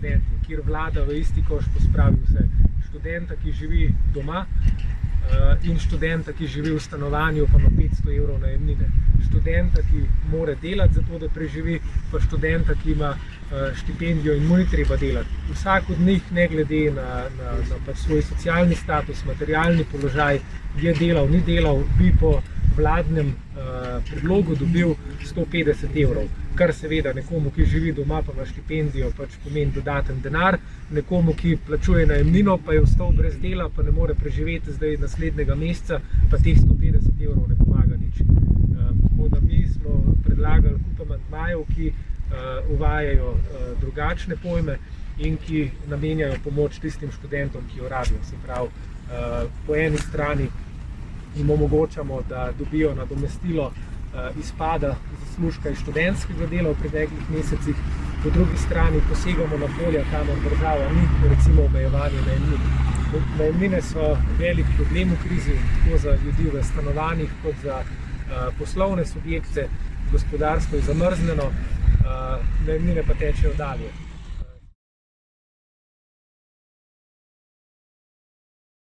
študenti, kjer vlada v isti koš pospravi vse. Študenta, ki živi doma, in študenta, ki živi v stanovanju, pa ima 500 evrov najemnine. Študenta, ki mora delati za to, da preživi, pa študenta, ki ima štipendijo in mu ni treba delati. Vsak od njih, ne glede na svoj socialni status, materialni položaj, je delal, ni delal, bi po vladnem predlogu dobil 150 evrov, kar seveda nekomu, ki živi doma, pa ima štipendijo, pač pomeni dodaten denar, nekomu, ki plačuje najemnino, pa je ostal brez dela, pa ne more preživeti zdaj naslednjega meseca, pa teh 150 evrov ne pomaga nič. Tako da mi smo predlagali kup amandmajev, ki uvajajo drugačne pojme in ki namenjajo pomoč tistim študentom, ki jo rabijo. Se pravi, po eni strani jim omogočamo, da dobijo nadomestilo izpada zaslužka iz študentskega dela v preteklih mesecih, po drugi strani posegamo na polja, kamor država ni, recimo omejevanje najemnin. Najemnine so velik problem v krizi, tako za ljudi v stanovanjih, kot za poslovne subjekte. Gospodarstvo je zamrznjeno, najemnine pa tečejo dalje.